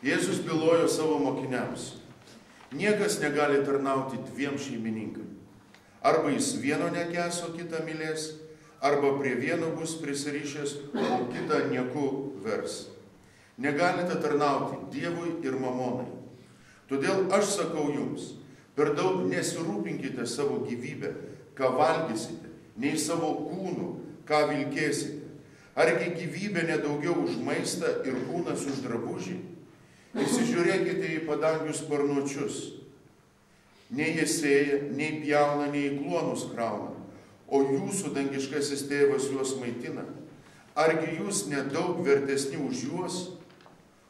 Jėzus bylojo savo mokiniams: niekas negali tarnauti dviem šeimininkam. Arba jis vieno nekęs, o kitą mylės, arba prie vieno bus prisirišęs, o kitą nieku vers. Negalite tarnauti Dievui ir mamonai. Todėl aš sakau jums, per daug nesirūpinkite savo gyvybę, ką valgysite, nei savo kūnų, ką vilkėsite. Argi gyvybė nedaugiau už maistą ir kūnas už drabužį? Įsižiūrėkite į padangių sparnuočius. Nei jie sėja, nei pjauna, nei į kluonus krauna, o jūsų dangiškasis tėvas juos maitina. Argi jūs nedaug vertesni už juos?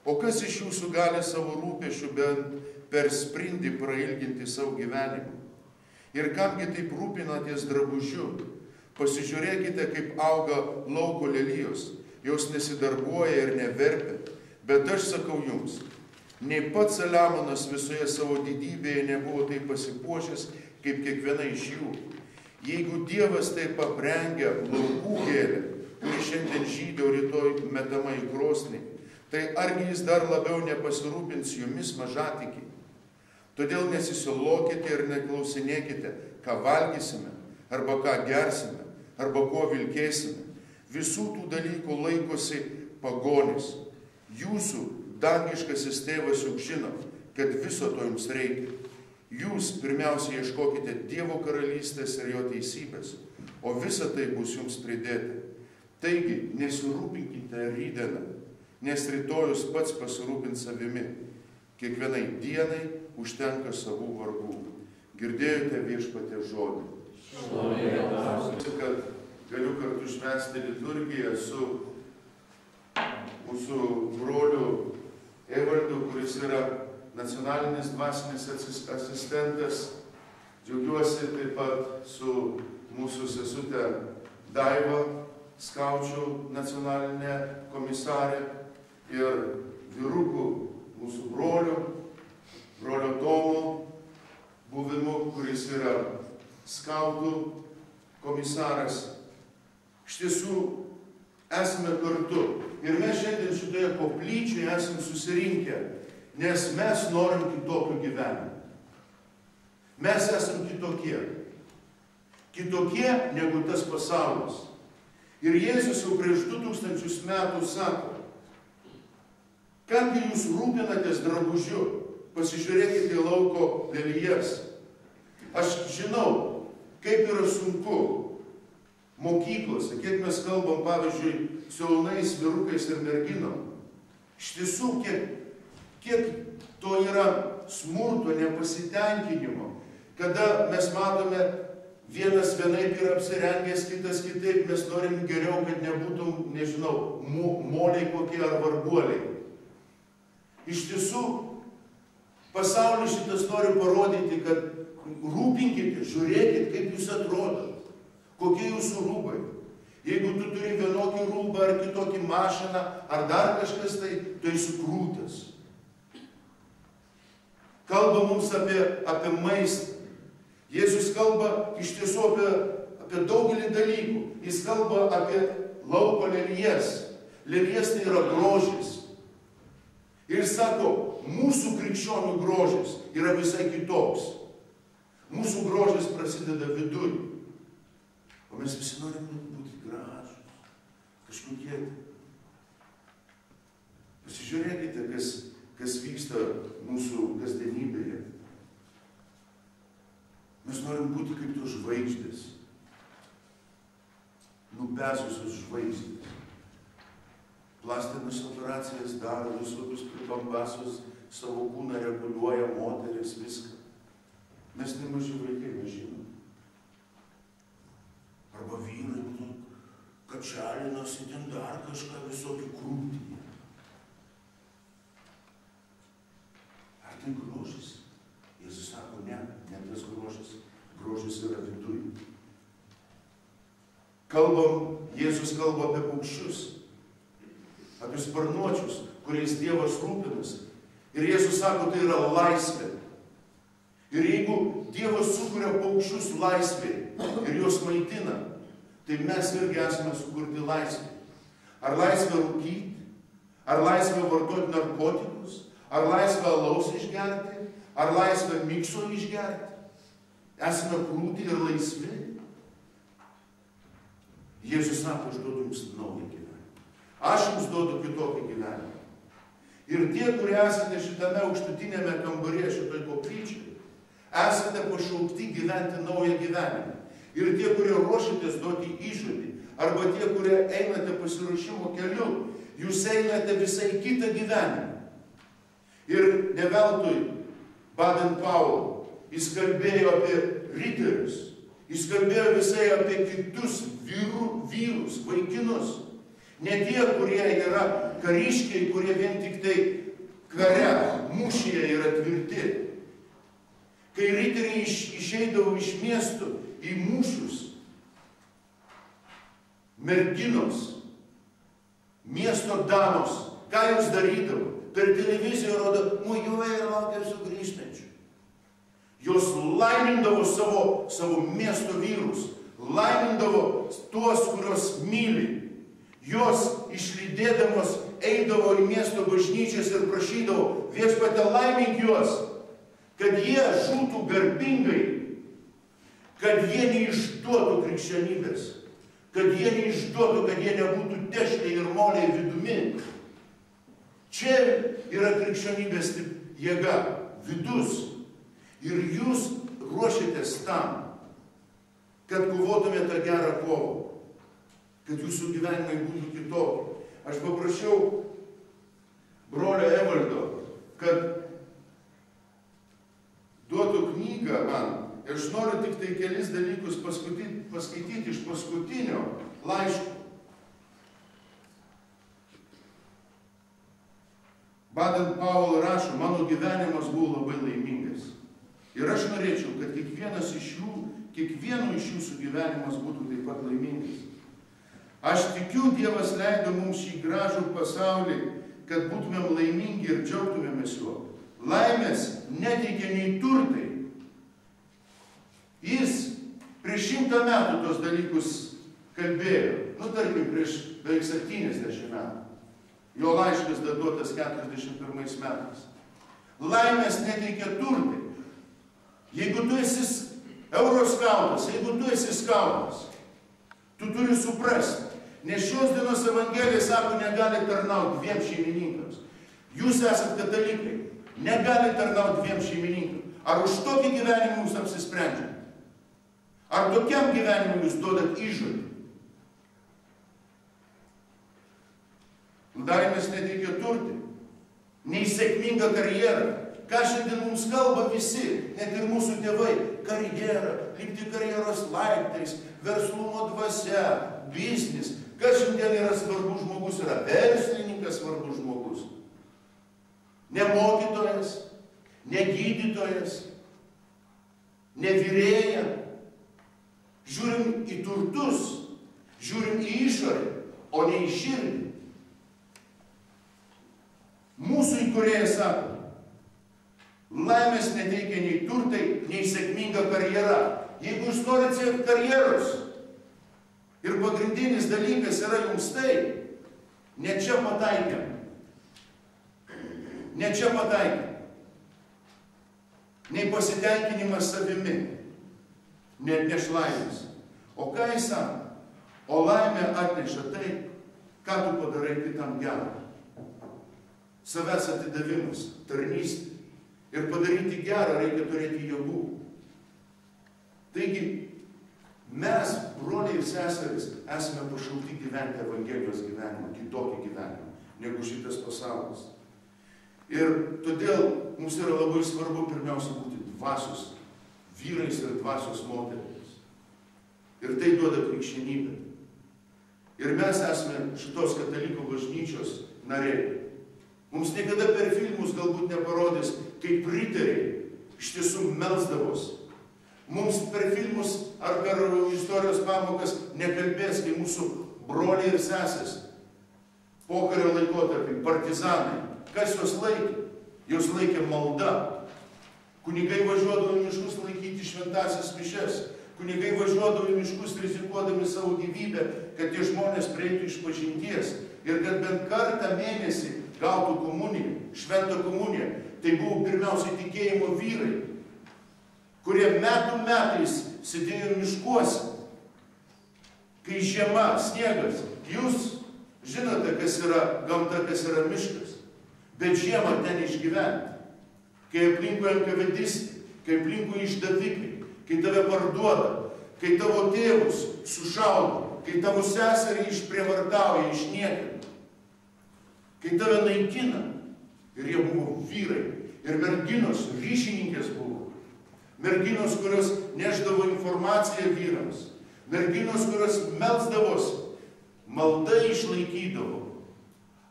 O kas iš jūsų gali savo rūpesčių bent per sprindį prailginti savo gyvenimą? Ir kamgi taip rūpinatės drabužiu? Pasižiūrėkite, kaip auga lauko lelijos, jos nesidarbuoja ir neverpia. Bet aš sakau jums, nei pats Saliamonas visoje savo didybėje nebuvo taip pasipuošęs, kaip kiekviena iš jų. Jeigu Dievas taip aprengia laukų gėlę, kuri šiandien žydi, o rytoj metama į krosnį, tai argi jis dar labiau nepasirūpins jumis mažatikiai? Todėl nesisilokite ir neklausinėkite, ką valgysime, arba ką gersime, arba ko vilkėsime. Visų tų dalykų laikosi pagonis. Jūsų dangiškasis tėvas juk žino, kad viso to jums reikia. Jūs pirmiausia ieškokite Dievo karalystės ir jo teisybės, o visa tai bus jums pridėta. Taigi, nesirūpinkite rytdieną, nes rytojus pats pasirūpins savimi. Kiekvienai dienai užtenka savų vargų. Girdėjote viešpaties žodį. Kad galiu kartu švęsti liturgiją su mūsų broliu Evaldu, kuris yra nacionalinis dvasinis asistentas. Džiaugiuosi taip pat su mūsų sesute Daiva, skaučių nacionalinė komisarė, ir vyrukų mūsų brolio Tomo buvimu, kuris yra skautų komisaras. Iš tiesų, esame kartu. Ir mes šiandien šitoje koplyčioje esame susirinkę, nes mes norim kitokio gyvenimo. Mes esame kitokie. Kitokie negu tas pasaulis. Ir Jėzus jau prieš 2000 metų sako: kamgi jūs rūpinatės drabužiu? Pasižiūrėkite į lauko lelijas. Aš žinau, kaip yra sunku mokyklose, kiek mes kalbam, pavyzdžiui, su jaunais vyrukais ir merginom. Iš tiesų, kiek to yra smurto, nepasitenkinimo, kada mes matome, vienas vienaip yra apsirengęs, kitas kitaip, mes norim geriau, kad nebūtum, nežinau, moliai kokie ar varguoliai. Iš tiesų, pasaulis šitas nori parodyti, kad rūpinkite, žiūrėkit, kaip jūs atrodot. Kokie jūsų rūbai? Jeigu tu turi vienokį rūbą ar kitokį mašiną, ar dar kažkas, tai tu esi krūtas. Kalba mums apie maistą. Jėzus kalba iš tiesų apie daugelį dalykų. Jis kalba apie lauko lelijas. Lelijas tai yra grožis. Ir jis sako, mūsų krikščionių grožis yra visai kitoks. Mūsų grožis prasideda viduj. O mes visi norim būti gražus, kažkokie. Pasižiūrėkite, kas vyksta mūsų kasdienybėje. Mes norim būti kaip tos žvaigždės. Nupesusios žvaigždės. Plastinės operacijas daro, visokius pripambasus, savo kūną reguliuoja moteris, viską. Mes nemaži vaikai, mes žinom. Arba vyrai, kačialinas, ten dar kažką visokį krūtį. Ar tai grožis? Jėzus sako, ne tas grožis. Grožis yra viduj. Jėzus kalba apie paukščius, apie sparnuočius, kuriais Dievas rūpinasi. Ir Jėzus sako, tai yra laisvė. Ir jeigu Dievas sukuria paukščius laisvėje ir juos maitina, tai mes irgi esame sukurti laisvę. Ar laisvę rūkyti, ar laisvę vartoti narkotikus, Ar laisvą alaus išgerti, ar laisvą mikso išgerti. Esame krūti ir laisvi. Jėzus sako, aš duodu jums naują gyvenimą. Aš jums duodu kitokį gyvenimą. Ir tie, kurie esate šitame aukštutinėme kambarėje, šitoj koplyčiai, esate pašaukti gyventi naują gyvenimą. Ir tie, kurie ruošitės duoti įžodį, arba tie, kurie einate pasiruošimo keliu, jūs einate visai kitą gyvenimą. Ir ne veltui Baden-Powell, jis kalbėjo apie riterius, jis kalbėjo visai apie kitus vyrus, vaikinus. Ne tie, kurie yra kariškiai, kurie vien tik tai kare, mūšyje yra tvirti. Kai riteriai išeidavo iš miestų į mūšius, merginos, miesto damos, ką jūs darydavo? Per televiziją rodo, mojuoja ir laukia sugrįžtančių. Jos laimindavo savo miesto vyrus, laimindavo tuos, kurios myli. Jos išlydėdamos eidavo į miesto bažnyčias ir prašydavo, viešpatie laimink juos, kad jie žūtų garbingai, kad jie neišduotų krikščionybės, kad jie neišduotų, kad jie nebūtų tešliai ir moliai vidumi. Čia yra krikščionybės jėga, vidus. Ir jūs ruošiatės tam, kad kovotumėte gerą kovą, kad jūsų gyvenimai būtų kitokie. Aš paprašiau brolio Evaldo, kad duotų knygą man. Ir aš noriu tik tai kelis dalykus paskaityti iš paskutinio laiško. Baden-Powell rašo, mano gyvenimas buvo labai laimingas. Ir aš norėčiau, kad kiekvieno iš jūsų gyvenimas būtų taip pat laimingas. Aš tikiu, Dievas leido mums šį gražų pasaulį, kad būtumėm laimingi ir džiaugtumėmės juo. Laimės neteikia nei turtai. Jis prieš 100 metų tos dalykus kalbėjo. Tarkim, prieš beveik 70 metų. Jo laiškas datuotas 41 metais. Laimės neteikia turtai. Jeigu tu esi euroskautas, jeigu tu esi skautas, tu turi suprasti. Nes šios dienos Evangelija sako, negali tarnauti 2 šeimininkams. Jūs esat katalikai, negali tarnauti 2 šeimininkams. Ar už tokį gyvenimą jūs apsisprendžiate? Ar tokiam gyvenimui jūs duodat įžodį? Laimės neteikia turtai, nei sėkminga karjera. Ką šiandien mums kalba visi, net ir mūsų tėvai, karjera, lipti karjeros laiptais, verslumo dvasia, biznis. Kas šiandien yra svarbus žmogus, yra verslininkas svarbus žmogus. Ne mokytojas, ne gydytojas, ne virėja. Žiūrim į turtus, žiūrim į išorę, o ne į širdį. Mūsų įkūrėjas sako, laimės neteikia nei turtai, nei sėkminga karjera. Jeigu jūs norite siekti karjeros ir pagrindinis dalykas yra jums tai, ne čia pataikėm. Ne čia pataikėm. Nei pasitenkinimas savimi neatneš laimės. O ką jis sako? O laimė atneša tai, ką tu padarai kitam gerą. Savęs atidavimas, tarnystė. Ir padaryti gerą reikia turėti jėgų. Taigi, mes, broliai ir seserys, esame pašaukti gyventi Evangelijos gyvenimą, kitokį gyvenimą, negu šitas pasaulis. Ir todėl mums yra labai svarbu pirmiausia būti dvasios vyrais ir dvasios moterimis. Ir tai duoda krikščionybę. Ir mes esame šitos katalikų bažnyčios nariai. Mums niekada per filmus galbūt neparodys, kaip riteriai iš tiesų melsdavos. Mums per filmus ar per istorijos pamokas nekalbės, kai mūsų broliai ir sesės pokario laikotarpį, partizanai. Kas jos laikė? Jos laikė malda. Kunigai važiuodavo į miškus laikyti šventąsias mišias. Kunigai važiuodavo į miškus rizikuodami savo gyvybę, kad tie žmonės prieitų išpažinties. Ir kad bent kartą mėnesį gautų komuniją, šventą komuniją, tai buvo pirmiausiai tikėjimo vyrai, kurie metų metais sėdėjo miškuose. Kai žiema, sniegas, jūs žinote, kas yra gamta, kas yra miškas, bet žiemą ten išgyventi. Kai aplinkui enkavedistai, kai aplinkui išdavikai, kai tave parduoda, kai tavo tėvus sušaudo, kai tavo seserį išprievartauja, išniekina, kai tave naikina. Ir jie buvo vyrai. Ir merginos, ryšininkės buvo. Merginos, kurios neždavo informaciją vyrams. Merginos, kurios melsdavosi. Malda išlaikydavo.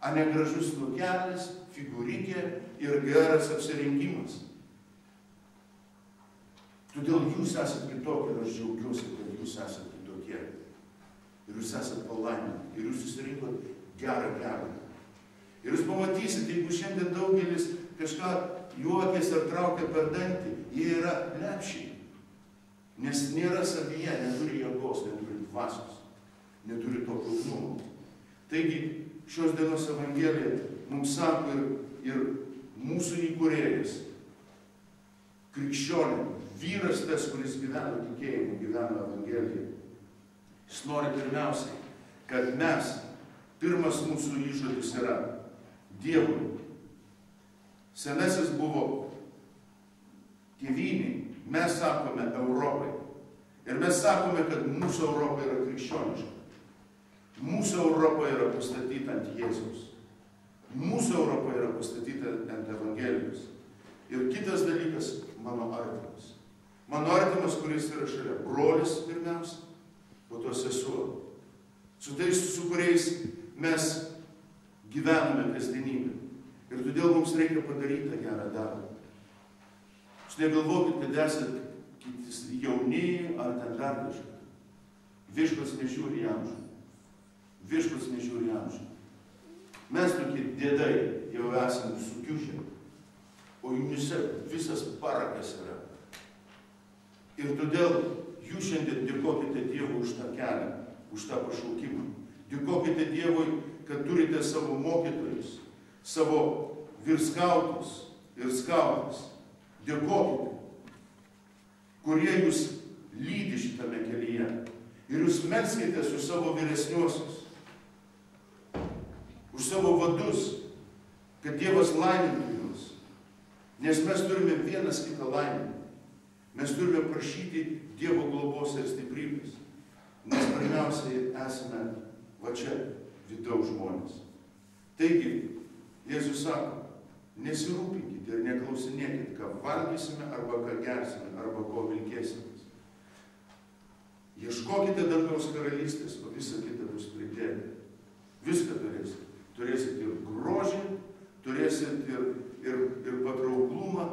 A negražus nukelis, figūrikė ir geras apsirengimas. Todėl jūs esat kitokie ir aš džiaugiuosi, kad jūs esat kitokie. Ir jūs esat palaiminti. Ir jūs susirinkot gerą. Ir jūs pamatysit, jeigu šiandien daugelis kažką juokės ar traukia per dantį, jie yra lepšiai. Nes nėra savyje, neturi jėgos, neturi dvasios, neturi to pilnumo. Taigi, šios dienos Evangelija mums sako ir mūsų įkūrėjas, krikščionė, vyras tas, kuris gyveno tikėjimu, gyveno Evangeliją. Jis nori pirmiausiai, kad mes, pirmas mūsų įžodis yra Dievui. Senasis buvo tėvynei, mes sakome Europai. Ir mes sakome, kad mūsų Europa yra krikščioniška. Mūsų Europa yra pastatyta ant Jėzaus. Mūsų Europa yra pastatyta ant Evangelijos. Ir kitas dalykas, mano artimas. Mano artimas, kuris yra šalia. Brolis pirmiausia, po to sesuo. Su tais, su kuriais mes gyvename kasdienybę. Ir todėl mums reikia padaryti tą gerą darbą. Jūs negalvokit, kad esat jauni ar ten dar kažką. Viešpats nežiūri amžių. Viešpats nežiūri amžių. Mes tokie dėdai jau esame sukiužę, o jumyse visas parakas yra. Ir todėl jūs šiandien dėkokite Dievui už tą kelią, už tą pašaukimą. Dėkokite Dievui, kad turite savo mokytojus, savo virskautus ir skautus. Dėkokite, kurie jūs lydi šitame kelyje. Ir jūs melskite su savo vyresniuosius, už savo vadus, kad Dievas laimintų jūs. Nes mes turime vienas kitą laiminti. Mes turime prašyti Dievo globos ir stiprybės. Nes pirmiausiai esame va čia, vidaus žmonės. Taigi, Jėzus sako, nesirūpinkite ir neklausinėkite, ką valgysime, arba ką gersime, arba ko vilkėsime. Ieškokite dangaus karalystės, o visa kita bus pridėta. Viską turėsite. Turėsite ir grožį, turėsite ir patrauklumą,